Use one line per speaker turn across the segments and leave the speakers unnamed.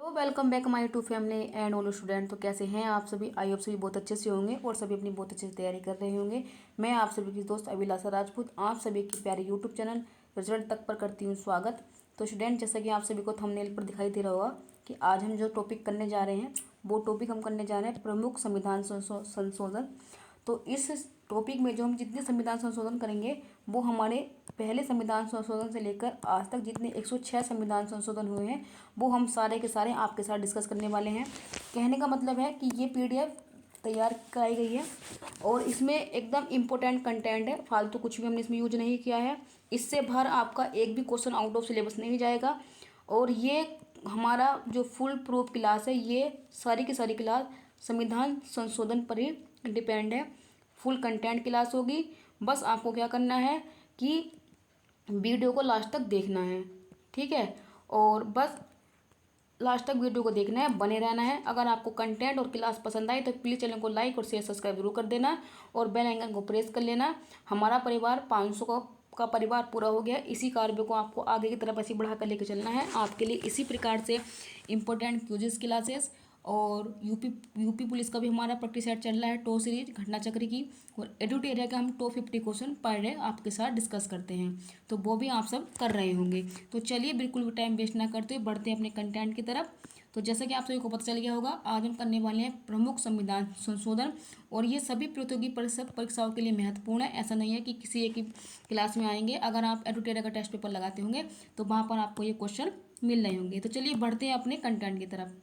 तो welcome back my to family and all student. तो कैसे हैं आप सभी? आई होप सभी बहुत अच्छे से होंगे और सभी अपनी बहुत अच्छे से तैयारी कर रहे होंगे। मैं आप सभी की दोस्त अभिलाषा राजपूत आप सभी की प्यारे यूट्यूब चैनल रिजल्ट तक पर करती हूँ स्वागत। तो स्टूडेंट, जैसा कि आप सभी को थंबनेल पर दिखाई दे रहा होगा कि आज हम जो टॉपिक करने जा रहे हैं वो टॉपिक हम करने जा रहे हैं प्रमुख संविधान संशोधन। तो इस टॉपिक में जो हम जितने संविधान संशोधन करेंगे वो हमारे पहले संविधान संशोधन से लेकर आज तक जितने 106 संविधान संशोधन हुए हैं वो हम सारे के सारे आपके साथ डिस्कस करने वाले हैं। कहने का मतलब है कि ये पीडीएफ तैयार कराई गई है और इसमें एकदम इम्पोर्टेंट कंटेंट है, फालतू कुछ भी हमने इसमें यूज नहीं किया है। इससे बाहर आपका एक भी क्वेश्चन आउट ऑफ सिलेबस नहीं जाएगा। और ये हमारा जो फुल प्रूफ क्लास है ये सारी की सारी क्लास संविधान संशोधन पर ही डिपेंड है। फुल कंटेंट क्लास होगी। बस आपको क्या करना है कि वीडियो को लास्ट तक देखना है, ठीक है? और बस लास्ट तक वीडियो को देखना है, बने रहना है। अगर आपको कंटेंट और क्लास पसंद आए तो प्लीज़ चैनल को लाइक और शेयर सब्सक्राइब जरूर कर देना और बेल आइकन को प्रेस कर लेना। हमारा परिवार 500 का परिवार पूरा हो गया। इसी कार्य को आपको आगे की तरफ ऐसे बढ़ा कर लेकर चलना है। आपके लिए इसी प्रकार से इम्पोर्टेंट क्विज़ क्लासेस और यूपी पुलिस का भी हमारा प्रैक्टिस सेट चल रहा है, टॉप सीरीज घटना चक्र की, और एडुट एरिया का हम टॉप 50 क्वेश्चन पर डे आपके साथ डिस्कस करते हैं। तो वो भी आप सब कर रहे होंगे। तो चलिए बिल्कुल भी टाइम वेस्ट ना करते हुए बढ़ते हैं अपने कंटेंट की तरफ। तो जैसा कि आप सभी को पता चल गया होगा, आज हम करने वाले हैं प्रमुख संविधान संशोधन। और ये सभी प्रतियोगी परीक्षाओं के लिए महत्वपूर्ण है। ऐसा नहीं है कि किसी एक ही क्लास में आएंगे। अगर आप एडुट एरिया का टेस्ट पेपर लगाते होंगे तो वहाँ पर आपको ये क्वेश्चन मिल रहे होंगे। तो चलिए बढ़ते हैं अपने कंटेंट की तरफ।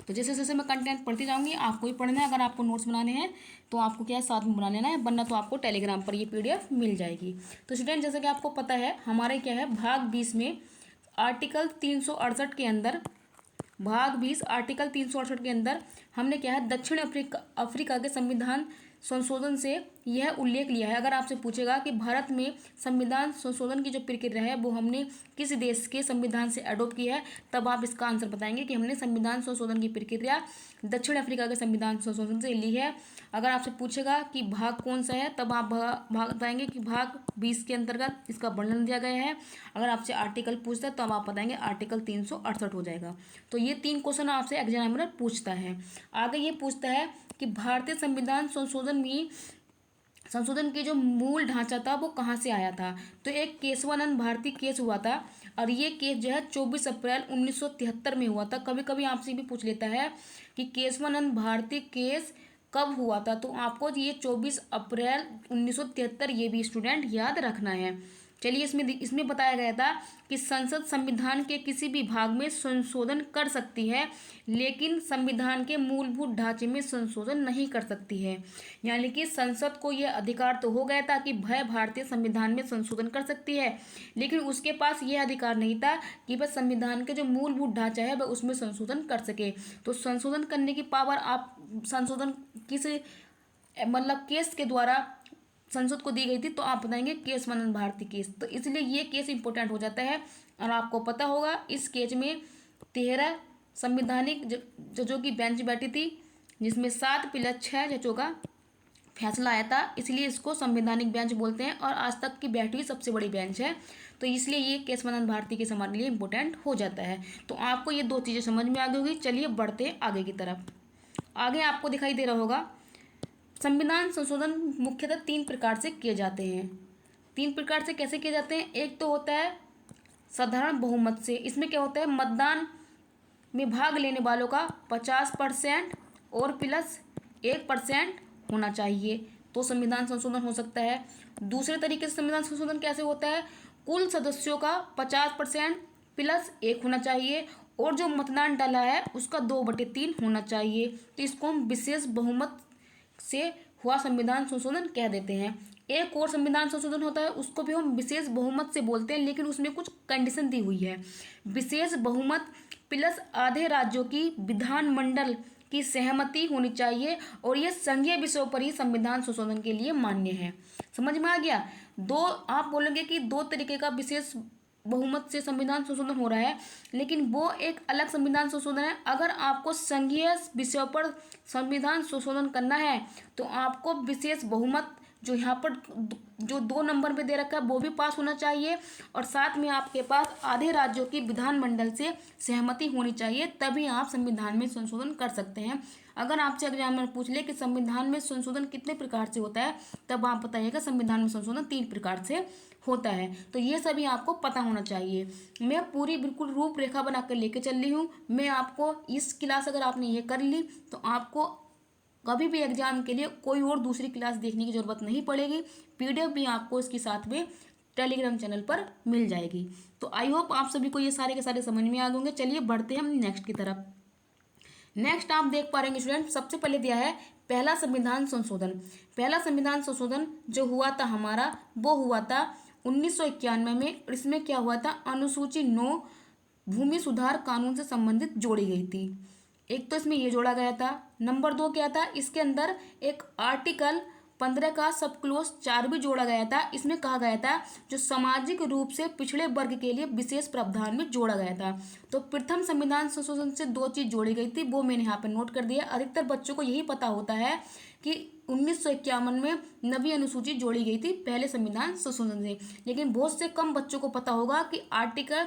तो जैसे जैसे मैं कंटेंट पढ़ती जाऊंगी आपको ही पढ़ना है। अगर आपको नोट्स बनाने हैं तो आपको क्या है, साथ में बना लेना है, वरना तो आपको टेलीग्राम पर ये पीडीएफ मिल जाएगी। तो स्टूडेंट, जैसा कि आपको पता है हमारे क्या है भाग 20 में आर्टिकल 368 के अंदर, भाग 20 आर्टिकल 368 के अंदर हमने क्या है दक्षिण अफ्रीका के संविधान संशोधन से यह उल्लेख लिया है। अगर आपसे पूछेगा कि भारत में संविधान संशोधन की जो प्रक्रिया है वो हमने किस देश के संविधान से अडोप्ट की है, तब आप इसका आंसर बताएंगे कि हमने संविधान संशोधन की प्रक्रिया दक्षिण अफ्रीका के संविधान संशोधन से ली है। अगर आपसे पूछेगा कि भाग कौन सा है तब आप भाग बताएंगे कि भाग 20 के अंतर्गत इसका वर्णन दिया गया है। अगर आपसे आर्टिकल पूछता है तो अब आप बताएंगे आर्टिकल 368 हो जाएगा। तो ये 3 क्वेश्चन आपसे एग्जामिनर पूछता है। आगे ये पूछता है कि भारतीय संविधान संशोधन की जो मूल ढांचा था वो कहाँ से आया था। तो एक केशवानंद भारती केस हुआ था और ये केस जो है 24 अप्रैल 1973 में हुआ था। कभी कभी आपसे भी पूछ लेता है कि केशवानंद भारती केस कब हुआ था, तो आपको ये 24 अप्रैल 1973 ये भी स्टूडेंट याद रखना है। चलिए, इसमें बताया गया था कि संसद संविधान के किसी भी भाग में संशोधन कर सकती है लेकिन संविधान के मूलभूत ढांचे में संशोधन नहीं कर सकती है। यानी कि संसद को यह अधिकार तो हो गया था कि वह भारतीय संविधान में संशोधन कर सकती है, लेकिन उसके पास यह अधिकार नहीं था कि वह संविधान के जो मूलभूत ढांचा है वह उसमें संशोधन कर सके। तो संशोधन करने की पावर आप संशोधन किस मतलब केस के द्वारा संसद को दी गई थी, तो आप बताएंगे केशवानंद भारती केस। तो इसलिए ये केस इंपॉर्टेंट हो जाता है। और आपको पता होगा इस केस में 13 संवैधानिक जजों की बेंच बैठी थी, जिसमें 7 प्लस 6 जजों का फैसला आया था। इसलिए इसको संवैधानिक बेंच बोलते हैं और आज तक की बैठी हुई सबसे बड़ी बेंच है। तो इसलिए ये केशवानंद भारती केस हमारे लिए इंपॉर्टेंट हो जाता है। तो आपको ये 2 चीज़ें समझ में आ गई होगी। चलिए बढ़ते हैं आगे की तरफ। आगे आपको दिखाई दे रहा होगा संविधान संशोधन मुख्यतः 3 प्रकार से किए जाते हैं। 3 प्रकार से कैसे किए जाते हैं? एक तो होता है साधारण बहुमत से। इसमें क्या होता है, मतदान में भाग लेने वालों का 50% और प्लस 1% होना चाहिए तो संविधान संशोधन हो सकता है। दूसरे तरीके से संविधान संशोधन कैसे होता है, कुल सदस्यों का 50% प्लस 1 होना चाहिए और जो मतदान डाला है उसका 2/3 होना चाहिए। तो इसको हम विशेष बहुमत से हुआ संविधान संशोधन कह देते हैं। एक और संविधान संशोधन होता है उसको भी हम विशेष बहुमत से बोलते हैं, लेकिन उसमें कुछ कंडीशन दी हुई है। विशेष बहुमत प्लस आधे राज्यों की विधानमंडल की सहमति होनी चाहिए और यह संघीय विषयों पर ही संविधान संशोधन के लिए मान्य है। समझ में आ गया? आप बोलेंगे कि 2 तरीके का विशेष बहुमत से संविधान संशोधन हो रहा है, लेकिन वो एक अलग संविधान संशोधन है। अगर आपको संघीय विषयों पर संविधान संशोधन करना है तो आपको विशेष बहुमत जो यहाँ पर जो 2 नंबर पे दे रखा है वो भी पास होना चाहिए, और साथ में आपके पास आधे राज्यों की विधानमंडल से सहमति होनी चाहिए, तभी आप संविधान में संशोधन कर सकते हैं। अगर आपसे एग्जाम में पूछ ले कि संविधान में संशोधन कितने प्रकार से होता है, तब आप बताइएगा संविधान में संशोधन 3 प्रकार से होता है। तो ये सभी आपको पता होना चाहिए। मैं पूरी बिल्कुल रूपरेखा बना कर लेके चल रही हूँ। मैं आपको इस क्लास अगर आपने ये कर ली तो आपको कभी भी एग्जाम के लिए कोई और दूसरी क्लास देखने की ज़रूरत नहीं पड़ेगी। पीडीएफ भी आपको इसके साथ में टेलीग्राम चैनल पर मिल जाएगी। तो आई होप आप सभी को ये सारे के सारे समझ में आ होंगे। चलिए बढ़ते हैं हम नेक्स्ट की तरफ। नेक्स्ट आप देख पा रहे हैं स्टूडेंट, सबसे पहले दिया है पहला संविधान संशोधन। पहला संविधान संशोधन जो हुआ था हमारा, वो हुआ था 1991 में। इसमें क्या हुआ था, अनुसूची 9 भूमि सुधार कानून से संबंधित जोड़ी गई थी। एक तो इसमें ये जोड़ा गया था। नंबर 2 क्या था, इसके अंदर एक आर्टिकल 15 का सब क्लोज 4 भी जोड़ा गया था। इसमें कहा गया था जो सामाजिक रूप से पिछड़े वर्ग के लिए विशेष प्रावधान में जोड़ा गया था। तो प्रथम संविधान संशोधन से 2 चीज जोड़ी गई थी, वो मैंने यहाँ पे नोट कर दिया। अधिकतर बच्चों को यही पता होता है कि 1951 में नवी अनुसूची जोड़ी गई थी पहले संविधान संशोधन से, लेकिन बहुत से कम बच्चों को पता होगा कि आर्टिकल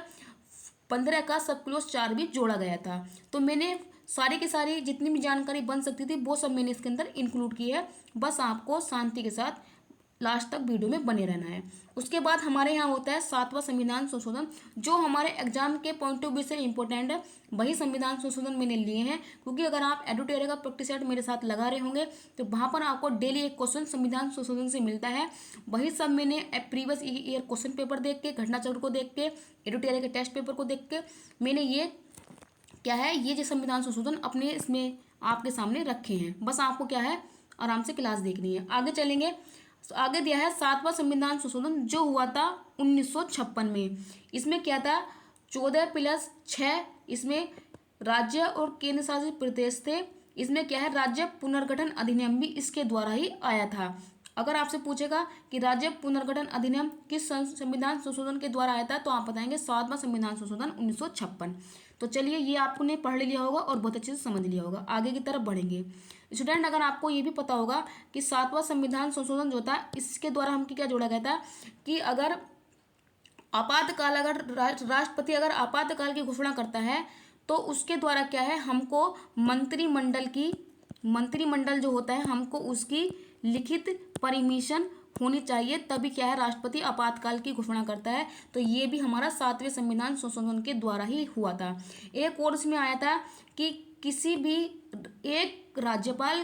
15 का सब क्लोज 4 भी जोड़ा गया था। तो मैंने सारी की सारी जितनी भी जानकारी बन सकती थी वो सब मैंने इसके अंदर इंक्लूड की है। बस आपको शांति के साथ लास्ट तक वीडियो में बने रहना है। उसके बाद हमारे यहाँ होता है 7वां संविधान संशोधन, जो हमारे एग्जाम के पॉइंट ऑफ व्यू से इंपॉर्टेंट है। वही संविधान संशोधन मैंने लिए हैं, क्योंकि अगर आप एडुटेरिया का प्रैक्टिस सेट मेरे साथ लगा रहे होंगे तो वहाँ पर आपको डेली एक क्वेश्चन संविधान संशोधन से मिलता है। वही सब मैंने प्रीवियस ईयर क्वेश्चन पेपर देख के, घटना चक्र को देख के, एडुटेरिया के टेस्ट पेपर को देख के मैंने ये क्या है, ये जो संविधान संशोधन अपने इसमें आपके सामने रखे हैं। बस आपको क्या है, आराम से क्लास देखनी है। आगे चलेंगे। आगे दिया है 7वां संविधान संशोधन जो हुआ था 1956 में। इसमें क्या था, 14+6 इसमें राज्य और केंद्र शासित प्रदेश थे। इसमें क्या है, राज्य पुनर्गठन अधिनियम भी इसके द्वारा ही आया था। अगर आपसे पूछेगा कि राज्य पुनर्गठन अधिनियम किस संविधान संशोधन के द्वारा आया था, तो आप बताएंगे 7वां संविधान संशोधन 1956। तो चलिए ये आपने पढ़ लिया होगा और बहुत अच्छे से समझ लिया होगा। आगे की तरफ बढ़ेंगे स्टूडेंट। अगर आपको ये भी पता होगा कि 7वां संविधान संशोधन जो था इसके द्वारा हम क्या जोड़ा गया था कि अगर आपातकाल, अगर राष्ट्रपति अगर आपातकाल की घोषणा करता है तो उसके द्वारा क्या है, हमको मंत्रिमंडल जो होता है हमको उसकी लिखित परमिशन होनी चाहिए, तभी क्या है राष्ट्रपति आपातकाल की घोषणा करता है। तो ये भी हमारा 7वें संविधान संशोधन के द्वारा ही हुआ था। एक और इसमें आया था कि किसी भी एक राज्यपाल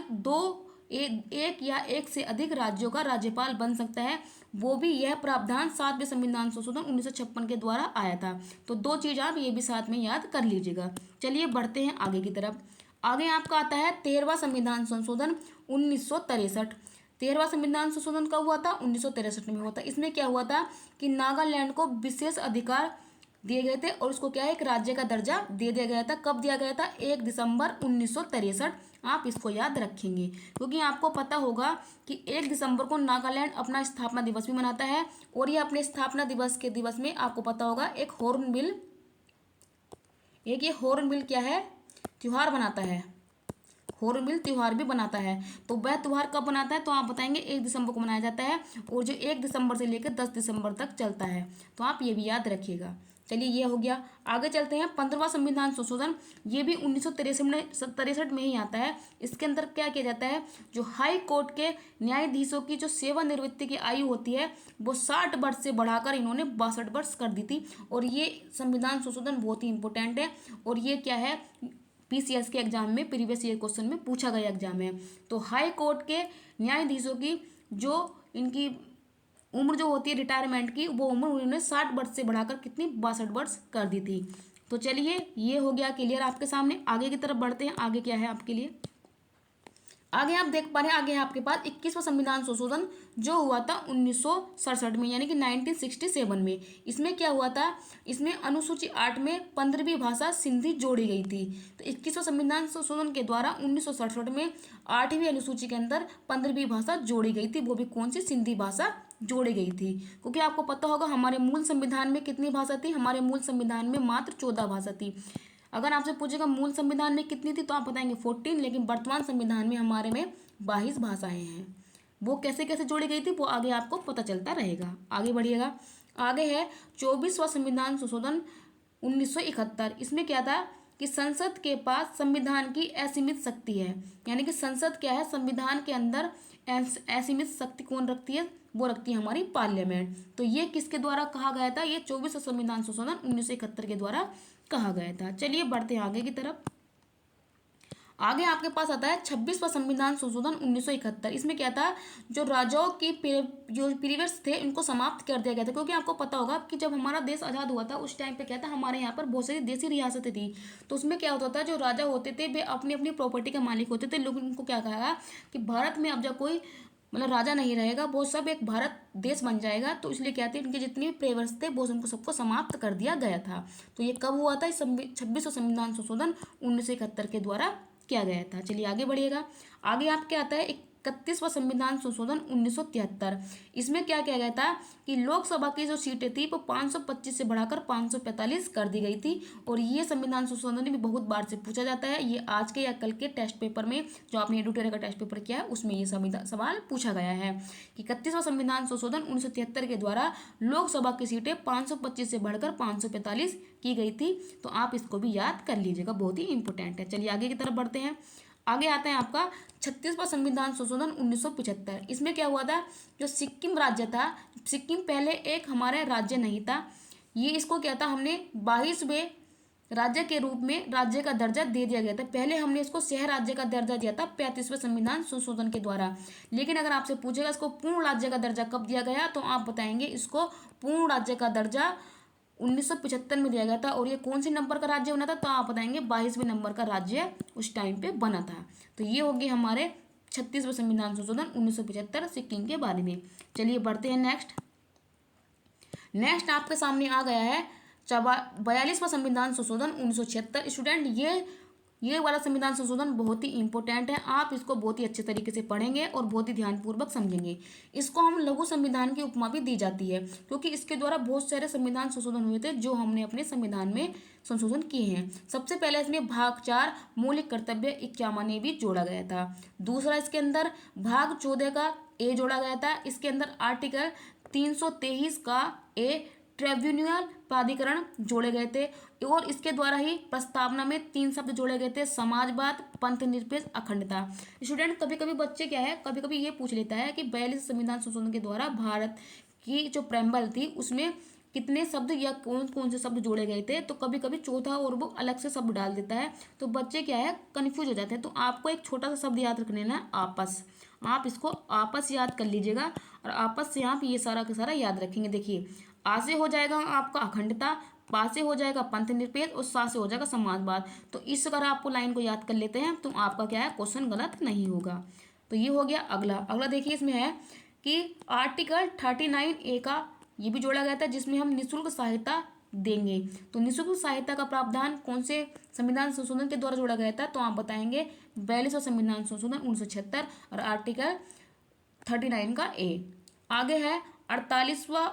एक या एक से अधिक राज्यों का राज्यपाल बन सकता है। वो भी यह प्रावधान 7वें संविधान संशोधन 1956 के द्वारा आया था। तो 2 चीज आप ये भी साथ में याद कर लीजिएगा। चलिए बढ़ते हैं आगे की तरफ। आगे आपका आता है 13वां संविधान संशोधन 1963। 13वां संविधान संशोधन कब हुआ था, 1963 में हुआ था। इसमें क्या हुआ था कि नागालैंड को विशेष अधिकार दिए गए थे और उसको क्या है, एक राज्य का दर्जा दे दिया गया था। कब दिया गया था, 1 दिसंबर 1963। आप इसको याद रखेंगे क्योंकि आपको पता होगा कि 1 दिसंबर को नागालैंड अपना स्थापना दिवस भी मनाता है। और ये अपने स्थापना दिवस के दिवस में आपको पता होगा एक हॉर्नबिल क्या है, त्योहार बनाता है। हॉर्नबिल त्योहार भी बनाता है। तो वह त्योहार कब बनाता है, तो आप बताएंगे 1 दिसंबर को मनाया जाता है, और जो 1 दिसंबर से लेकर 10 दिसंबर तक चलता है। तो आप ये भी याद रखिएगा। चलिए ये हो गया। आगे चलते हैं 15वां संविधान संशोधन। ये भी 1963 में ही आता है। इसके अंदर क्या किया जाता है, जो हाई कोर्ट के न्यायाधीशों की जो सेवानिवृत्ति की आयु होती है वो 60 वर्ष से बढ़ाकर इन्होंने 62 वर्ष कर दी थी। और ये संविधान संशोधन बहुत ही इंपॉर्टेंट है, और ये क्या है, पीसीएस के एग्जाम में प्रीवियस ईयर क्वेश्चन में पूछा गया एग्जाम में। तो हाई कोर्ट के न्यायाधीशों की जो इनकी उम्र जो होती है रिटायरमेंट की, वो उम्र उन्होंने 60 वर्ष से बढ़ाकर कितनी 62 वर्ष कर दी थी। तो चलिए ये हो गया क्लियर आपके सामने। आगे की तरफ बढ़ते हैं। आगे क्या है आपके लिए, आगे आप देख पा रहे हैं, आगे है आपके पास 21वां संविधान संशोधन जो हुआ था 1967 में, यानी कि 1967 में। इसमें क्या हुआ था, इसमें अनुसूची 8 में 15वीं भाषा सिंधी जोड़ी गई थी। तो 21वां संविधान संशोधन के द्वारा 1967 में 8वीं अनुसूची के अंदर 15वीं भाषा जोड़ी गई थी। वो भी कौन सी, सिंधी भाषा जोड़ी गई थी। क्योंकि आपको पता होगा हमारे मूल संविधान में कितनी भाषा थी, हमारे मूल संविधान में मात्र 14 भाषा थी। अगर आपसे पूछेगा मूल संविधान में कितनी थी, तो आप बताएंगे 14, लेकिन वर्तमान संविधान में हमारे में 22 भाषाएं हैं। वो कैसे कैसे जोड़ी गई थी वो आगे आपको पता चलता रहेगा। आगे बढ़िएगा। आगे है 24वां संविधान संशोधन 1971। इसमें क्या था कि संसद के पास संविधान की असीमित शक्ति है, यानी कि संसद क्या है, संविधान के अंदर असीमित शक्ति कौन रखती है, वो रखती है हमारी पार्लियामेंट। तो ये किसके द्वारा कहा गया था, ये 24वां संविधान संशोधन 1971 के द्वारा कहा गया था। चलिए बढ़ते हैं आगे की तरफ। आगे आपके पास आता है 26वां संविधान संशोधन 1971। इसमें क्या था, जो राजाओं की जो पीरियड्स थे इनको समाप्त कर दिया गया था, क्योंकि आपको पता होगा कि जब हमारा देश आज़ाद हुआ था उस टाइम पे क्या था, हमारे यहाँ पर बहुत सारी देसी रियासतें थी। तो उसमें क्या होता था, जो राजा होते थे वे अपनी अपनी प्रॉपर्टी के मालिक होते थे। लोग उनको क्या कहा कि भारत में अब जब कोई मतलब राजा नहीं रहेगा, वो सब एक भारत देश बन जाएगा। तो इसलिए क्या थे, इनके जितने भी प्रेवर्स थे वो उनको सबको समाप्त कर दिया गया था। तो ये कब हुआ था, इस 26वां संविधान संशोधन 1971 के द्वारा किया गया था। चलिए आगे बढ़िएगा। आगे आपके आता है 31वां संविधान संशोधन 1973। इसमें क्या किया गया था कि लोकसभा की जो सीटें थी वो 525 से बढ़ाकर 545 कर दी गई थी। और ये संविधान संशोधन भी बहुत बार से पूछा जाता है। ये आज के या कल के टेस्ट पेपर में, जो आपने एडुटेरिया का टेस्ट पेपर किया है उसमें ये सवाल पूछा गया है कि 31वां संविधान संशोधन 1973 के द्वारा लोकसभा की सीटें 525 से बढ़कर 545 की गई थी। तो आप इसको भी याद कर लीजिएगा, बहुत ही इंपॉर्टेंट है। चलिए आगे की तरफ बढ़ते हैं। आगे आता है आपका 36वां संविधान संशोधन 1975। इसमें क्या हुआ था, जो सिक्किम राज्य था, सिक्किम पहले एक हमारा राज्य नहीं था, ये इसको क्या था, हमने 22वें राज्य के रूप में राज्य का दर्जा दे दिया गया था। पहले हमने इसको शहर राज्य का दर्जा दिया था 35वें संविधान संशोधन के द्वारा। लेकिन अगर आपसे पूछेगा इसको पूर्ण राज्य का दर्जा कब दिया गया, तो आप बताएंगे इसको पूर्ण राज्य का दर्जा 1975 में दिया गया था। और ये कौन से नंबर का राज्य बना था, तो आप बताएंगे 22वें नंबर का राज्य उस टाइम पे बना था। तो ये होगी हमारे 36वें संविधान संशोधन 1975 सिक्किम के बारे में। चलिए बढ़ते हैं नेक्स्ट आपके सामने आ गया है 42वां संविधान संशोधन 1976। स्टूडेंट ये वाला संविधान संशोधन बहुत ही इंपॉर्टेंट है। आप इसको बहुत ही अच्छे तरीके से पढ़ेंगे और बहुत ही ध्यानपूर्वक समझेंगे। इसको हम लघु संविधान की उपमा भी दी जाती है, क्योंकि इसके द्वारा बहुत सारे संविधान संशोधन हुए थे जो हमने अपने संविधान में संशोधन किए हैं। सबसे पहले इसमें भाग 4 मौलिक कर्तव्य 51 भी जोड़ा गया था। दूसरा इसके अंदर भाग 14 का ए जोड़ा गया था। इसके अंदर आर्टिकल 323 का ए ट्रिब्यूनल प्राधिकरण जोड़े गए थे। और इसके द्वारा ही प्रस्तावना में 3 शब्द जोड़े गए थे, समाजवाद, पंथ निरपेक्ष, अखंडता। स्टूडेंट कभी कभी बच्चे क्या है, कभी कभी ये पूछ लेता है कि 42 संविधान संशोधन के द्वारा भारत की जो प्रेम्बल थी उसमें कितने शब्द या कौन कौन से शब्द जोड़े गए थे। तो कभी कभी चौथा और वो अलग से शब्द डाल देता है, तो बच्चे क्या है कन्फ्यूज हो जाते हैं। तो आपको एक छोटा सा शब्द याद रखने है, आपस। आप इसको आपस याद कर लीजिएगा और आपस से आप ये सारा का सारा याद रखेंगे। देखिए, आ से हो जाएगा आपका अखंडता, पा से हो जाएगा पंथ निरपेक्ष और सा से हो जाएगा समाजवाद। तो इस अगर आपको लाइन को याद कर लेते हैं तो आपका क्या है क्वेश्चन गलत नहीं होगा। तो ये हो गया। अगला देखिए, इसमें है कि आर्टिकल 39A का ये भी जोड़ा गया था, जिसमें हम निःशुल्क सहायता देंगे। तो निःशुल्क सहायता का प्रावधान कौन से संविधान संशोधन के द्वारा जोड़ा गया था, तो आप बताएंगे 42वां संविधान संशोधन 1976 और आर्टिकल 39 का ए। आगे है 48वां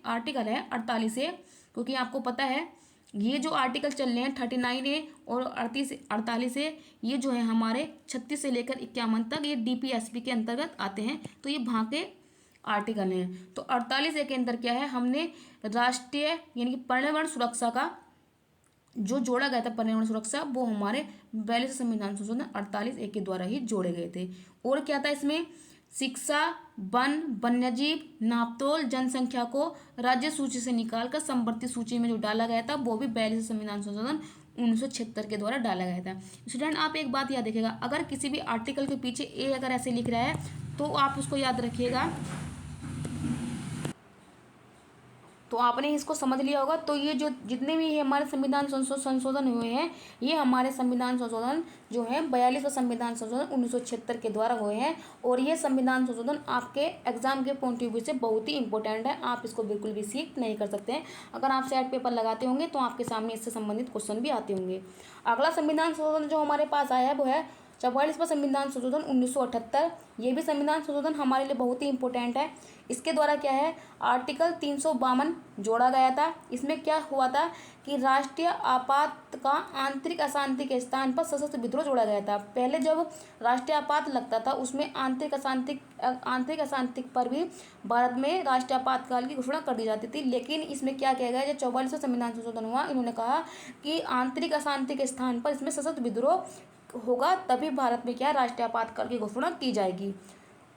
आर्टिकल है 48A, क्योंकि आपको पता है ये जो आर्टिकल चल रहे हैं 39A और 48A, ये जो है हमारे 36 से लेकर 51 तक ये DPSP के अंतर्गत आते हैं। तो ये वहाँ के आर्टिकल हैं। तो 48A के अंदर क्या है, हमने राष्ट्रीय यानी कि पर्यावरण सुरक्षा का जो जोड़ा गया था, पर्यावरण सुरक्षा, वो हमारे 42 संविधान संशोधन 48A के द्वारा ही जोड़े गए थे। और क्या था इसमें, शिक्षा, वन, वन्यजीव, नापतोल, जनसंख्या को राज्य सूची से निकालकर संवर्ती सूची में जो डाला गया था वो भी 42 संविधान संशोधन 1976 के द्वारा डाला गया था। स्टूडेंट आप एक बात याद रखिएगा, अगर किसी भी आर्टिकल के पीछे ए अगर ऐसे लिख रहा है तो आप उसको याद रखिएगा, तो आपने इसको समझ लिया होगा। तो ये जो जितने भी हमारे संविधान संशोधन हुए हैं, ये हमारे संविधान संशोधन जो है 42वां संविधान संशोधन 1976 के द्वारा हुए हैं। और ये संविधान संशोधन आपके एग्जाम के पॉइंट ऑफ व्यू से बहुत ही इंपॉर्टेंट है। आप इसको बिल्कुल भी सीख नहीं कर सकते हैं। अगर आप सेट पेपर लगाते होंगे तो आपके सामने इससे संबंधित क्वेश्चन भी आते होंगे। अगला संविधान संशोधन जो हमारे पास आया है वो है 44वां संविधान संशोधन 1978, ये भी संविधान संशोधन हमारे लिए बहुत ही इंपॉर्टेंट है। इसके द्वारा क्या है, आर्टिकल 352 जोड़ा गया था। इसमें क्या हुआ था कि राष्ट्रीय आपात का आंतरिक अशांति के स्थान पर सशस्त्र विद्रोह जोड़ा गया था। पहले जब राष्ट्रीय आपात लगता था उसमें आंतरिक अशांति पर भी भारत में राष्ट्रीय आपातकाल की घोषणा कर दी जाती थी। लेकिन इसमें क्या किया गया, जब 44वां संविधान संशोधन हुआ, इन्होंने कहा कि आंतरिक अशांति के स्थान पर इसमें सशस्त्र विद्रोह होगा, तभी भारत में क्या राष्ट्रीय आपातकाल की घोषणा की जाएगी।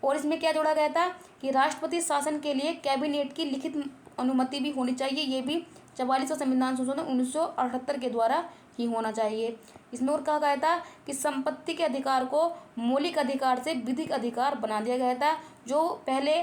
और इसमें क्या जोड़ा गया था कि राष्ट्रपति शासन के लिए कैबिनेट की लिखित अनुमति भी होनी चाहिए। ये भी 44वां संविधान संशोधन 1978 के द्वारा ही होना चाहिए। इसमें और कहा गया था कि संपत्ति के अधिकार को मौलिक अधिकार से विधिक अधिकार बना दिया गया था, जो पहले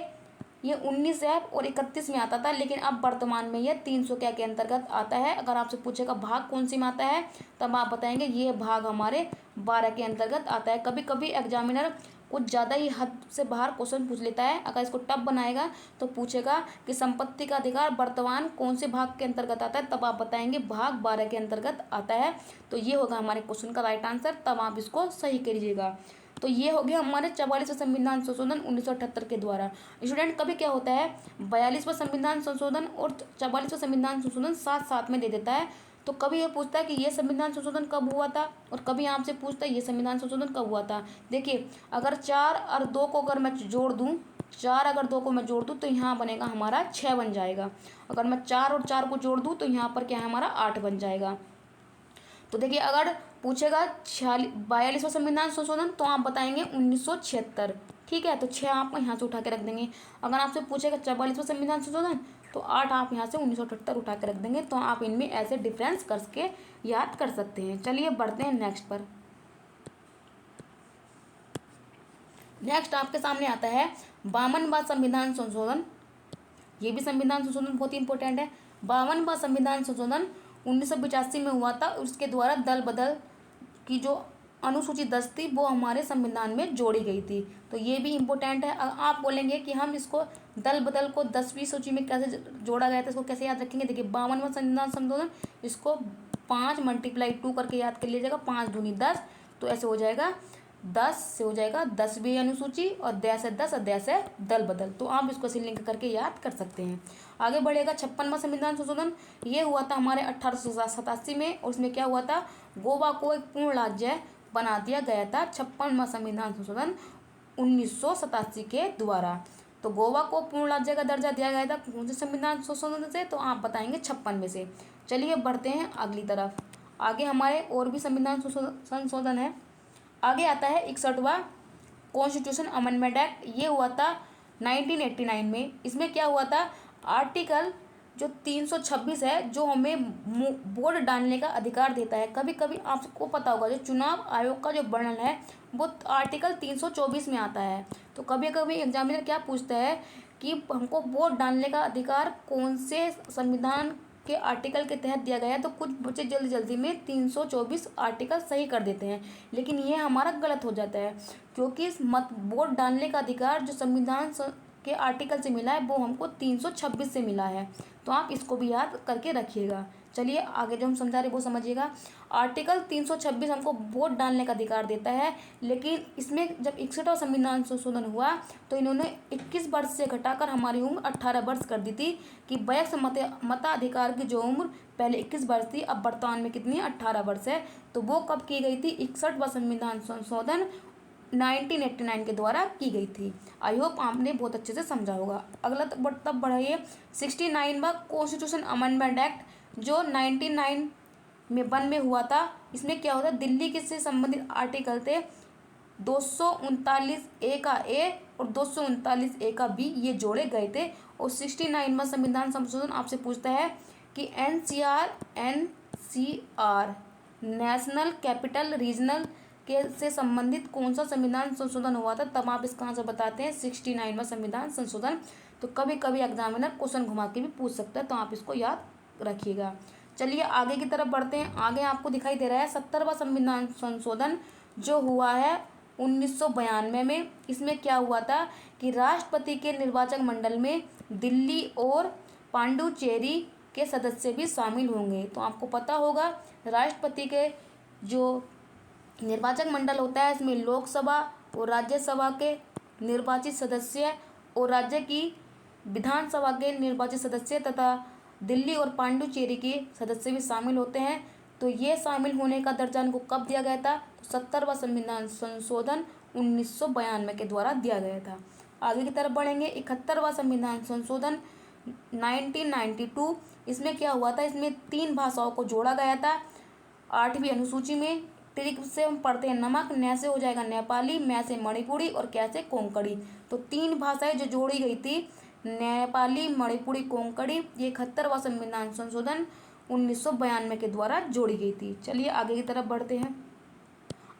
ये 19F और 31 में आता था, लेकिन अब वर्तमान में यह 300 क्या के अंतर्गत आता है। अगर आपसे पूछेगा भाग कौन सी में आता है, तब आप बताएंगे ये भाग हमारे 12 के अंतर्गत आता है। कभी कभी एग्जामिनर कुछ ज़्यादा ही हद से बाहर क्वेश्चन पूछ लेता है। अगर इसको टफ बनाएगा तो पूछेगा कि संपत्ति का अधिकार वर्तमान कौन से भाग के अंतर्गत आता है, तब आप बताएंगे भाग 12 के अंतर्गत आता है। तो ये होगा हमारे क्वेश्चन का राइट आंसर, तब आप इसको सही करिएगा। तो ये हो गया हमारे 44वां संविधान संशोधन 1978 के द्वारा। स्टूडेंट कभी क्या होता है, 42वां संविधान संशोधन और 44वां संविधान संशोधन साथ साथ में दे देता है। तो कभी ये पूछता है कि ये संविधान संशोधन कब हुआ था, और कभी आपसे पूछता है ये संविधान संशोधन कब हुआ था। देखिए, अगर 4 और 2 को अगर मैं जोड़ दूँ, 4 अगर 2 को मैं जोड़ दूँ तो यहाँ बनेगा हमारा 6 बन जाएगा। अगर मैं 4 और 4 को जोड़ दूँ तो यहाँ पर क्या है हमारा 8 बन जाएगा। तो देखिए, अगर पूछेगा 42वां संविधान संशोधन तो आप बताएंगे 1976। ठीक है, तो 6 आप यहाँ से उठा के रख देंगे। अगर आपसे पूछेगा 44वां संविधान संशोधन तो 8 आप यहाँ से 1978 उठा के रख देंगे। तो आप इनमें ऐसे डिफरेंस करके याद कर सकते हैं। चलिए बढ़ते हैं नेक्स्ट पर। नेक्स्ट आपके सामने आता है 52वां संविधान संशोधन। ये भी संविधान संशोधन बहुत ही इंपॉर्टेंट है। 52वां संविधान संशोधन 1985 में हुआ था। उसके द्वारा दल बदल की जो अनुसूची 10 थी वो हमारे संविधान में जोड़ी गई थी। तो ये भी इम्पोर्टेंट है। आप बोलेंगे कि हम इसको दल बदल को 10वीं सूची में कैसे जोड़ा गया था, इसको कैसे याद रखेंगे। देखिए, 52वां संविधान संशोधन, इसको 5 × 2 करके याद कर लीजिएगा। 5 दूनी 10, तो ऐसे हो जाएगा 10 से हो जाएगा 10वीं अनुसूची, और 10 है 10 और 10 है दल बदल। तो आप इसको ऐसे लिंक करके याद कर सकते हैं। आगे बढ़ेगा 56वां संविधान संशोधन। ये हुआ था हमारे 1887 में, और उसमें क्या हुआ था, गोवा को एक पूर्ण राज्य बना दिया गया था। 56वां संविधान संशोधन 1987 के द्वारा। तो गोवा को पूर्ण राज्य का दर्जा दिया गया था कौन से संविधान संशोधन से, तो आप बताएंगे 56 में से। चलिए बढ़ते हैं अगली तरफ। आगे हमारे और भी संविधान संशोधन है। आगे आता है 61वां कॉन्स्टिट्यूशन अमेंडमेंट एक्ट। ये हुआ था 1989 में। इसमें क्या हुआ था, आर्टिकल जो 326 है, जो हमें वोट डालने का अधिकार देता है। कभी कभी आपको पता होगा जो चुनाव आयोग का जो वर्णन है वो आर्टिकल 324 में आता है। तो कभी कभी एग्जामिनर क्या पूछता है कि हमको वोट डालने का अधिकार कौन से संविधान के आर्टिकल के तहत दिया गया है, तो कुछ बच्चे जल्दी जल्दी में 324 आर्टिकल सही कर देते हैं, लेकिन ये हमारा गलत हो जाता है, क्योंकि वोट डालने का अधिकार जो संविधान के आर्टिकल से मिला है वो हमको 326 से मिला है। तो आप इसको भी याद करके रखिएगा। चलिए आगे जो हम समझा रहे वो समझिएगा। आर्टिकल 326 हमको वोट डालने का अधिकार देता है, लेकिन इसमें जब 61वां संविधान संशोधन हुआ तो इन्होंने 21 वर्ष से घटाकर हमारी उम्र 18 वर्ष कर दी थी, कि वयस्क मताधिकार की जो उम्र पहले 21 वर्ष थी, अब वर्तमान में कितनी 18 वर्ष है। तो वो कब की गई थी, 61वां संविधान संशोधन 1989 के द्वारा की गई थी। आई होप आपने बहुत अच्छे से समझा होगा। अगला तब बढ़ाइए 69वां कॉन्स्टिट्यूशन अमेंडमेंट एक्ट, जो 1991 में हुआ था। इसमें क्या होता है, दिल्ली के से संबंधित आर्टिकल थे 239A का ए और 239A का बी, ये जोड़े गए थे। और 69वां संविधान संशोधन आपसे पूछता है कि NCR नेशनल कैपिटल रीजनल के से संबंधित कौन सा संविधान संशोधन हुआ था, तब आप इसका आंसर बताते हैं 69वां संविधान संशोधन। तो कभी कभी एग्जामिनर क्वेश्चन घुमा के भी पूछ सकता है, तो आप इसको याद रखिएगा। चलिए आगे की तरफ बढ़ते हैं। आगे आपको दिखाई दे रहा है 70वां संविधान संशोधन, जो हुआ है 1992 में। इसमें क्या हुआ था कि राष्ट्रपति के निर्वाचक मंडल में दिल्ली और पांडुचेरी के सदस्य भी शामिल होंगे। तो आपको पता होगा राष्ट्रपति के जो निर्वाचक मंडल होता है, इसमें लोकसभा और राज्यसभा के निर्वाचित सदस्य और राज्य की विधानसभा के निर्वाचित सदस्य तथा दिल्ली और पांडुचेरी के सदस्य भी शामिल होते हैं। तो ये शामिल होने का दर्जा इनको कब दिया गया था? तो 70वां संविधान संशोधन 1992 के द्वारा दिया गया था। आगे की तरफ बढ़ेंगे। 71वां संविधान संशोधन 1992, इसमें क्या हुआ था? इसमें 3 भाषाओं को जोड़ा गया था 8वीं अनुसूची में। त्रिक से हम पढ़ते हैं नमक, न से हो जाएगा नेपाली, मैं से मणिपुरी और क्या से कोंकणी। तो 3 भाषाएं जो जोड़ी गई थी, नेपाली, मणिपुरी, कोंकणी, ये 71वां संविधान संशोधन 1992 के द्वारा जोड़ी गई थी। चलिए आगे की तरफ बढ़ते हैं।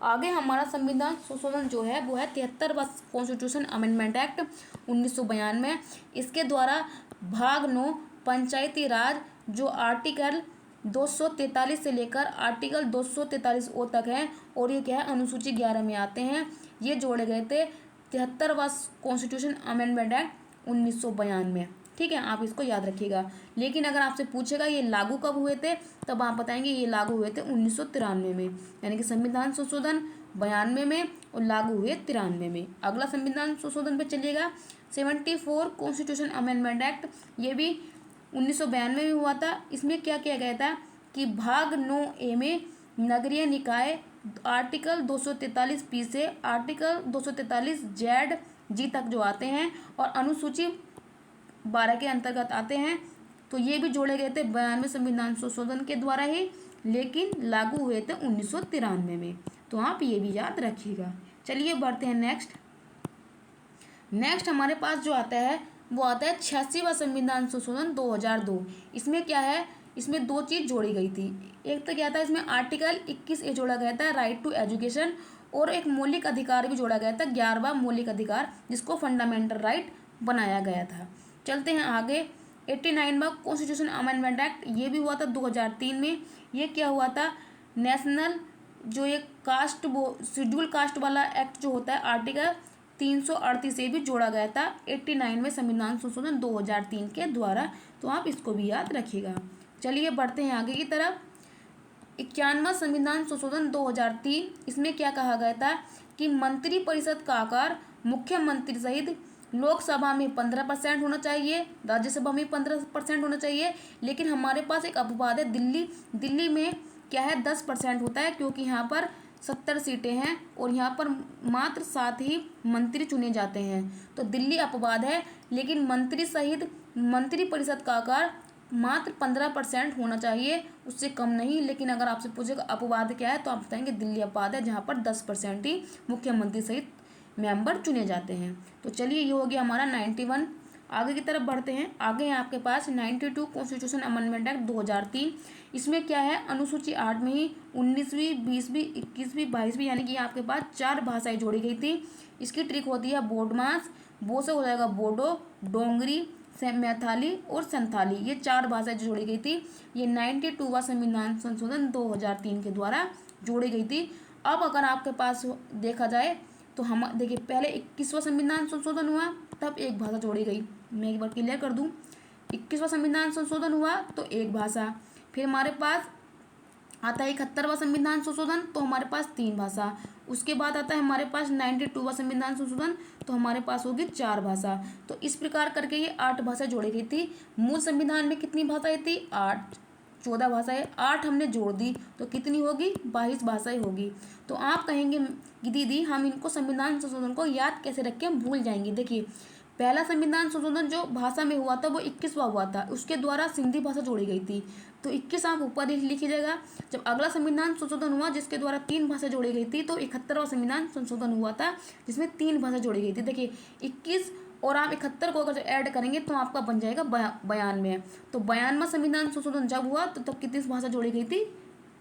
आगे हमारा संविधान संशोधन जो है वो है 73वां कॉन्स्टिट्यूशन अमेंडमेंट एक्ट 1992। इसके द्वारा भाग 9 पंचायती राज जो आर्टिकल 243 से लेकर आर्टिकल 243 ओ तक है, और ये क्या है, अनुसूची 11 में आते हैं, ये जोड़े गए थे 73वां कॉन्स्टिट्यूशन अमेंडमेंट एक्ट 1992। ठीक है, आप इसको याद रखिएगा। लेकिन अगर आपसे पूछेगा ये लागू कब हुए थे, तब आप बताएंगे ये लागू हुए थे 1993 में। यानी कि संविधान संशोधन 92 में और लागू हुए 93 में। अगला संविधान संशोधन पे चलिएगा 74 कॉन्स्टिट्यूशन अमेंडमेंट एक्ट, ये भी 1992 में हुआ था। इसमें क्या किया गया था कि भाग 9A में नगरीय निकाय आर्टिकल 243 से आर्टिकल 243 जी तक जो आते हैं और अनुसूची 12 के अंतर्गत आते हैं, तो ये भी जोड़े गए थे 92 संविधान संशोधन के द्वारा ही, लेकिन लागू हुए थे 1993 में। तो आप ये भी याद रखिएगा। चलिए बढ़ते हैं नेक्स्ट हमारे पास जो आता है वो आता है 86वां संविधान संशोधन 2002। इसमें क्या है, इसमें 2 चीज़ जोड़ी गई थी। एक तो क्या था, इसमें आर्टिकल 21A जोड़ा गया था, राइट टू एजुकेशन, और एक मौलिक अधिकार भी जोड़ा गया था, 11वां मौलिक अधिकार, जिसको फंडामेंटल राइट बनाया गया था। चलते हैं आगे। 89वां कॉन्स्टिट्यूशन अमेंडमेंट एक्ट, ये भी हुआ था 2003 में। ये क्या हुआ था, नेशनल जो एक कास्ट शेड्यूल कास्ट वाला एक्ट जो होता है, आर्टिकल 338 से भी जोड़ा गया था 89वें संविधान संशोधन 2003 के द्वारा। तो आप इसको भी याद रखिएगा। चलिए बढ़ते हैं आगे की तरफ। 91वां संविधान संशोधन 2003, इसमें क्या कहा गया था कि मंत्री परिषद का आकार मुख्यमंत्री सहित लोकसभा में 15% होना चाहिए, राज्यसभा में 15% होना चाहिए। लेकिन हमारे पास एक अपवाद है, दिल्ली में क्या है 10% होता है, क्योंकि यहाँ पर 70 सीटें हैं और यहाँ पर मात्र 7 ही मंत्री चुने जाते हैं। तो दिल्ली अपवाद है, लेकिन मंत्री सहित मंत्री परिषद का आकार मात्र 15% होना चाहिए, उससे कम नहीं। लेकिन अगर आपसे पूछेगा अपवाद क्या है, तो आप बताएंगे दिल्ली अपवाद है, जहाँ पर 10% ही मुख्यमंत्री सहित मेंबर चुने जाते हैं। तो चलिए ये हो गया हमारा 91। आगे की तरफ बढ़ते हैं। आगे है आपके पास 92 कॉन्स्टिट्यूशन अमेंडमेंट एक्ट 2003। इसमें क्या है, अनुसूची 8 में ही 19वीं, 20वीं, 21वीं, 22वीं, यानी कि आपके पास 4 भाषाएं जोड़ी गई थी। इसकी ट्रिक होती है बोडमास, वो से हो जाएगा बोडो, डोंगरी, मैथाली और संथाली, ये 4 भाषाएं जोड़ी गई थी। ये 92वां संविधान संशोधन 2003 के द्वारा जोड़ी गई थी। अब अगर आपके पास देखा जाए तो हम देखिए, पहले 21वां संविधान संशोधन हुआ, तब एक भाषा जोड़ी गई। मैं एक बार क्लियर कर दूं, 21वां संविधान संशोधन हुआ तो एक भाषा, फिर हमारे पास आता है 71वां संविधान संशोधन, तो हमारे पास 3 भाषा, उसके बाद आता है हमारे पास 92वां संविधान संशोधन, तो हमारे पास होगी 4 भाषा। तो इस प्रकार करके ये 8 भाषा जोड़ी गई थी। मूल संविधान में कितनी भाषाएं थी, 8, 14 भाषाएं, 8 हमने जोड़ दी तो कितनी होगी, 22 भाषाएं होगी। तो आप कहेंगे कि दीदी हम इनको संविधान संशोधन को याद कैसे रखें, हम भूल जाएंगे। देखिए, पहला संविधान संशोधन जो भाषा में हुआ था वो 21वां हुआ था, उसके द्वारा सिंधी भाषा जोड़ी गई थी, तो 21 आप ऊपर लिखिएगा। जब अगला संविधान संशोधन हुआ जिसके द्वारा 3 भाषा जोड़ी गई थी, तो 71वां संविधान संशोधन हुआ था जिसमें 3 भाषा जोड़ी गई थी। देखिए 21 और आप 71 को अगर ऐड करेंगे तो आपका बन जाएगा 92। तो 92वां संविधान संशोधन जब हुआ तो तब कितनी भाषा जोड़ी गई थी,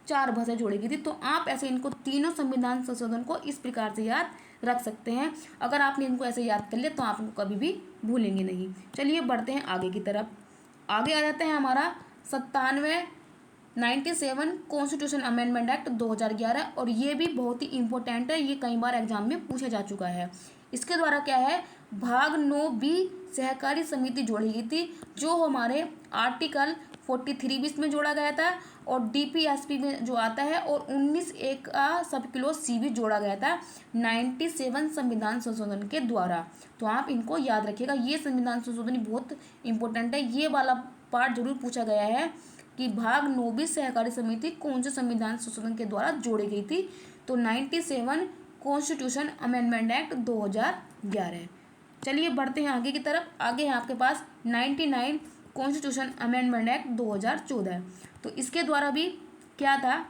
4 भाषा जोड़ी गई थी। तो आप ऐसे इनको तीनों संविधान संशोधन को इस प्रकार से याद रख सकते हैं। अगर आपने इनको ऐसे याद कर लिया तो आप इनको कभी भी भूलेंगे नहीं। चलिए बढ़ते हैं आगे की तरफ। आगे आ जाता है हमारा 97 कॉन्स्टिट्यूशन अमेंडमेंट एक्ट 2011, और ये भी बहुत ही इंपॉर्टेंट है, ये कई बार एग्जाम में पूछा जा चुका है। इसके द्वारा क्या है, भाग 9B सहकारी समिति जोड़ी गई थी, जो हमारे आर्टिकल 43 भी इसमें जोड़ा गया था और DPSP में जो आता है, और 19A का सब क्लॉज सी भी जोड़ा गया था 97 संविधान संशोधन के द्वारा। तो आप इनको याद रखिएगा, ये संविधान संशोधन बहुत इंपॉर्टेंट है। ये वाला पार्ट जरूर पूछा गया है कि भाग 9 सहकारी समिति कौन से संविधान संशोधन के द्वारा जोड़ी गई थी। तो 97 कॉन्स्टिट्यूशन अमेंडमेंट एक्ट 2011। चलिए बढ़ते हैं आगे की तरफ। आगे है आपके पास 99 कॉन्स्टिट्यूशन अमेंडमेंट एक्ट 2014। तो इसके द्वारा भी क्या था,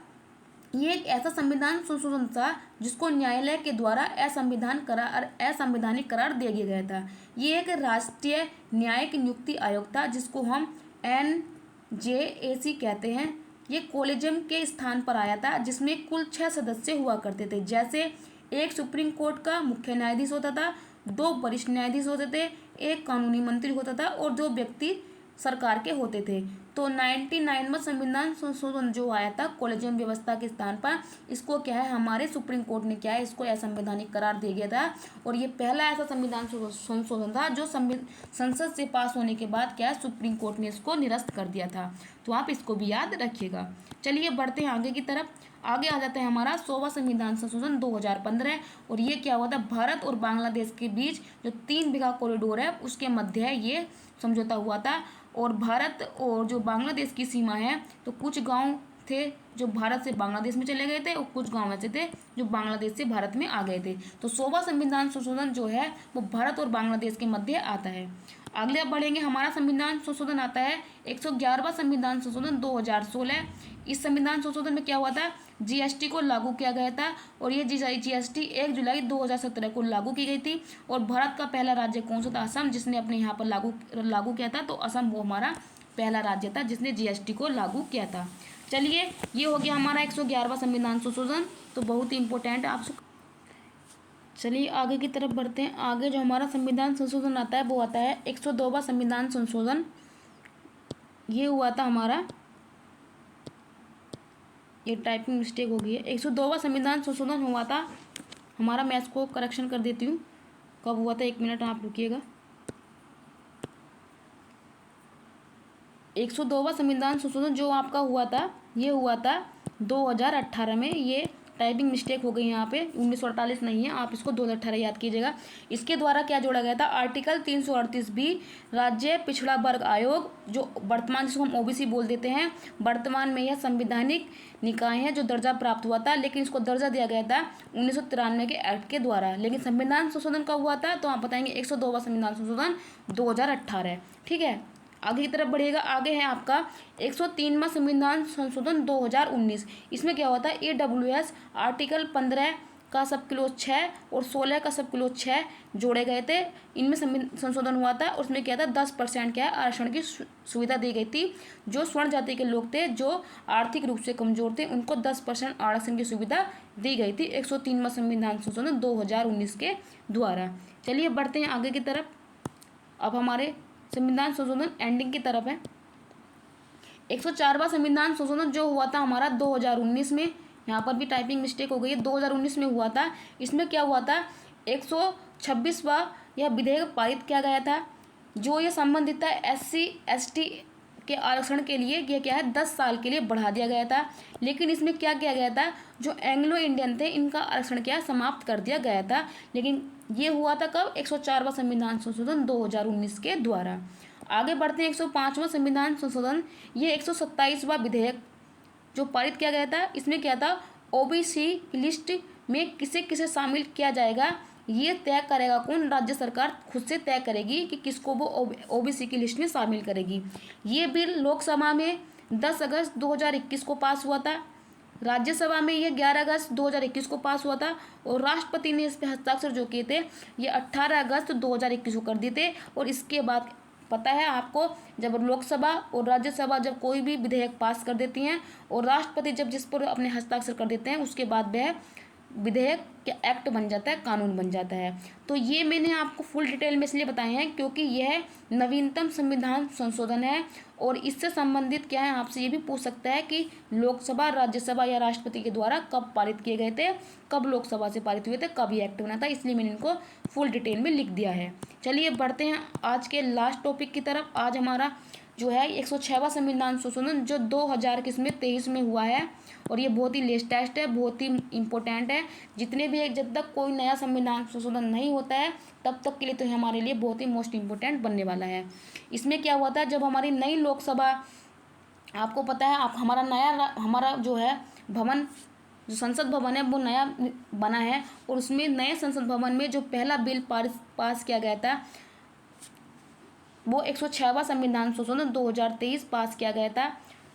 ये एक ऐसा संविधान संशोधन था जिसको न्यायालय के द्वारा असंवैधानिक करार दे दिया गया था। ये एक राष्ट्रीय न्यायिक नियुक्ति आयोग था जिसको हम NJAC कहते हैं। ये कॉलेजियम के स्थान पर आया था जिसमें कुल 6 सदस्य हुआ करते थे। जैसे एक सुप्रीम कोर्ट का मुख्य न्यायाधीश होता था, 2 वरिष्ठ न्यायाधीश होते थे, एक कानूनी मंत्री होता था और 2 व्यक्ति सरकार के होते थे। तो 99वां संविधान संशोधन जो आया था कॉलेजियम व्यवस्था के स्थान पर, इसको क्या है, हमारे सुप्रीम कोर्ट ने क्या है, इसको असंवैधानिक करार दे दिया था। और ये पहला ऐसा संविधान संशोधन था जो संसद से पास होने के बाद क्या है, सुप्रीम कोर्ट ने इसको निरस्त कर दिया था। तो आप इसको भी याद रखिएगा। चलिए बढ़ते हैं आगे की तरफ। आगे आ जाता है हमारा 100वां संविधान संशोधन 2015। और ये क्या हुआ था, भारत और बांग्लादेश के बीच जो 3 बीघा कॉरिडोर है उसके मध्य है ये समझौता हुआ था। और भारत और जो बांग्लादेश की सीमा है, तो कुछ गांव थे जो भारत से बांग्लादेश में चले गए थे और कुछ गांव ऐसे थे जो बांग्लादेश से भारत में आ गए थे। तो 100वां संविधान संशोधन जो है वो भारत और बांग्लादेश के मध्य आता है। अगले बढ़ेंगे, हमारा संविधान संशोधन आता है 111वां संविधान संशोधन 2016। इस संविधान संशोधन में क्या हुआ था, GST को लागू किया गया था और ये GST 1 जुलाई 2017 को लागू की गई थी। और भारत का पहला राज्य कौन सा था, असम, जिसने अपने यहाँ पर लागू किया था। तो असम वो हमारा पहला राज्य था जिसने GST को लागू किया था। चलिए ये हो गया हमारा 111वां संविधान संशोधन, तो बहुत ही इंपॉर्टेंट है आप। चलिए आगे की तरफ बढ़ते हैं। आगे जो हमारा संविधान संशोधन आता है वो आता है 102वां संविधान संशोधन। ये हुआ था हमारा, ये टाइपिंग मिस्टेक हो गई है। 102वां संविधान संशोधन हुआ था हमारा, मैं इसको करेक्शन कर देती हूँ कब हुआ था, 1 मिनट आप रुकिएगा। 102वां संविधान संशोधन जो आपका हुआ था, ये हुआ था 2018 में। ये टाइपिंग मिस्टेक हो गई यहाँ पे, 1948 नहीं है, आप इसको 2018 याद कीजिएगा। इसके द्वारा क्या जोड़ा गया था, आर्टिकल 338 भी राज्य पिछड़ा वर्ग आयोग, जो वर्तमान जिसको हम OBC बोल देते हैं, वर्तमान में यह संवैधानिक निकाय है जो दर्जा प्राप्त हुआ था, लेकिन इसको दर्जा दिया गया था 1993 के एक्ट के द्वारा। लेकिन संविधान संशोधन कब हुआ था, तो आप बताएंगे 102वां संविधान संशोधन 2018। ठीक है, आगे की तरफ बढ़िएगा। आगे है आपका 103वां संविधान संशोधन 2019। इसमें क्या हुआ था, AWS आर्टिकल 15 का सब क्लॉज 6 और 16 का सब क्लॉज 6 जोड़े गए थे। इनमें संशोधन हुआ था और उसमें क्या था, 10% क्या आरक्षण की सुविधा दी गई थी। जो स्वर्ण जाति के लोग थे जो आर्थिक रूप से कमजोर थे उनको 10% आरक्षण की सुविधा दी गई थी 103वां संविधान संशोधन 2019 के द्वारा। चलिए बढ़ते हैं आगे की तरफ। अब हमारे संविधान संशोधन एंडिंग की तरफ है। 104वां संविधान संशोधन जो हुआ था हमारा 2019 में, यहाँ पर भी टाइपिंग मिस्टेक हो गई है, 2019 में हुआ था। इसमें क्या हुआ था, 126वां यह विधेयक पारित किया गया था जो ये संबंधित था SC ST के आरक्षण के लिए। ये क्या है, 10 साल के लिए बढ़ा दिया गया था। लेकिन इसमें क्या किया गया था, जो एंग्लो इंडियन थे इनका आरक्षण क्या समाप्त कर दिया गया था। लेकिन ये हुआ था कब, 104वां संविधान संशोधन 2019 के द्वारा। आगे बढ़ते हैं 105वां संविधान संशोधन। ये 127वां विधेयक जो पारित किया गया था। इसमें क्या था, OBC लिस्ट में किसे किसे शामिल किया जाएगा ये तय करेगा कौन, राज्य सरकार खुद से तय करेगी कि किसको वो OBC की लिस्ट में शामिल करेगी। ये बिल लोकसभा में 10 अगस्त 2021 को पास हुआ था, राज्यसभा में ये 11 अगस्त 2021 को पास हुआ था और राष्ट्रपति ने इस पर हस्ताक्षर जो किए थे ये 18 अगस्त 2021 को कर दिए थे। और इसके बाद पता है आपको, जब लोकसभा और राज्यसभा जब कोई भी विधेयक पास कर देती हैं और राष्ट्रपति जब जिस पर अपने हस्ताक्षर कर देते हैं उसके बाद वह विधेयक के एक्ट बन जाता है, कानून बन जाता है। तो ये मैंने आपको फुल डिटेल में इसलिए बताए हैं क्योंकि यह नवीनतम संविधान संशोधन है और इससे संबंधित क्या है, आपसे ये भी पूछ सकता है कि लोकसभा, राज्यसभा या राष्ट्रपति के द्वारा कब पारित किए गए थे, कब लोकसभा से पारित हुए थे, कब ये एक्ट बना था, इसलिए मैंने इनको फुल डिटेल में लिख दिया है। चलिए बढ़ते हैं आज के लास्ट टॉपिक की तरफ। आज हमारा जो है 106वां संविधान संशोधन जो 2023 में हुआ है, और ये बहुत ही लेटेस्ट है, बहुत ही इम्पोर्टेंट है। जितने भी जब तक कोई नया संविधान संशोधन नहीं होता है तब तक के लिए तो हमारे लिए बहुत ही मोस्ट इम्पोर्टेंट बनने वाला है। इसमें क्या हुआ था, जब हमारी नई लोकसभा, आपको पता है, आप हमारा जो है भवन, जो संसद भवन है वो नया बना है, और उसमें नए संसद भवन में जो पहला बिल पास किया गया था वो 106वां संविधान संशोधन 2023 पास किया गया था।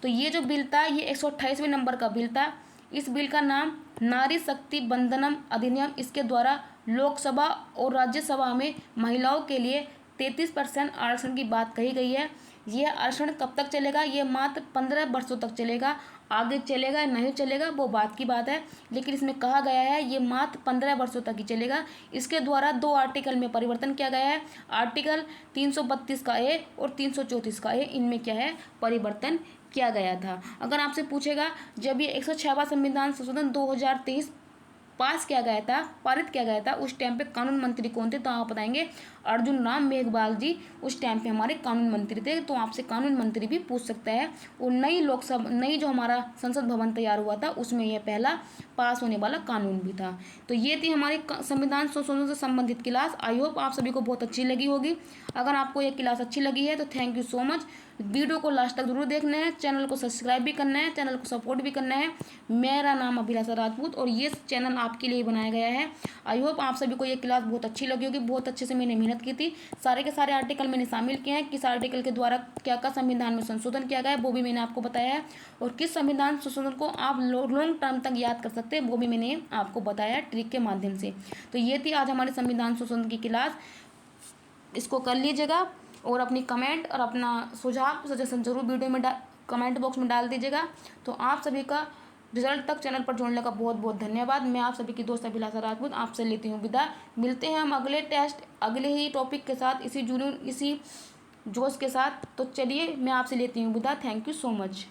तो ये जो बिल था ये 128वें नंबर का बिल था। इस बिल का नाम नारी शक्ति बंधनम अधिनियम। इसके द्वारा लोकसभा और राज्यसभा में महिलाओं के लिए 33% आरक्षण की बात कही गई है। यह आरक्षण कब तक चलेगा, ये मात्र 15 वर्षों तक चलेगा। आगे चलेगा नहीं चलेगा वो बात की बात है, लेकिन इसमें कहा गया है ये मात्र 15 वर्षों तक ही चलेगा। इसके द्वारा 2 आर्टिकल में परिवर्तन किया गया है। आर्टिकल 332 का ए और 334 का ए, इनमें क्या है, परिवर्तन किया गया था। अगर आपसे पूछेगा जब ये 106वां संविधान संशोधन 2023 पास किया गया था, पारित किया गया था, उस टाइम पे कानून मंत्री कौन थे, तो आप बताएंगे अर्जुन राम मेघवाल जी उस टाइम पे हमारे कानून मंत्री थे। तो आपसे कानून मंत्री भी पूछ सकता है। और नई जो हमारा संसद भवन तैयार हुआ था उसमें यह पहला पास होने वाला कानून भी था। तो ये थी हमारी संविधान संशोधन से संबंधित क्लास। आई होप आप सभी को बहुत अच्छी लगी होगी। अगर आपको ये क्लास अच्छी लगी है तो thank you so much. Video को लास्ट तक जरूर देखना है, चैनल को सब्सक्राइब भी करना है, चैनल को सपोर्ट भी करना है। मेरा नाम अभिलाषा राजपूत और ये चैनल आपके लिए बनाया गया है। आई होप आप सभी को ये क्लास बहुत अच्छी लगी होगी। बहुत अच्छे से मैंने मेहनत की थी, सारे के सारे आर्टिकल मैंने शामिल किए हैं। किस आर्टिकल के द्वारा क्या क्या संविधान में संशोधन किया गया है वो भी मैंने आपको बताया है, और किस संविधान संशोधन को आप लॉन्ग टर्म तक याद कर सकते हैं वो भी मैंने आपको बताया ट्रिक के माध्यम से। तो ये थी आज हमारे संविधान संशोधन की क्लास। इसको कर लीजिएगा और अपनी कमेंट और अपना सुझाव सजेशन जरूर वीडियो में कमेंट बॉक्स में डाल दीजिएगा। तो आप सभी का रिजल्ट तक चैनल पर जोड़ने का बहुत बहुत धन्यवाद। मैं आप सभी की दोस्त अभिलाषा राजपूत आपसे लेती हूँ विदा। मिलते हैं हम अगले टेस्ट अगले ही टॉपिक के साथ, इसी जुनून इसी जोश के साथ। तो चलिए मैं आपसे लेती हूँ विदा। Thank you so much.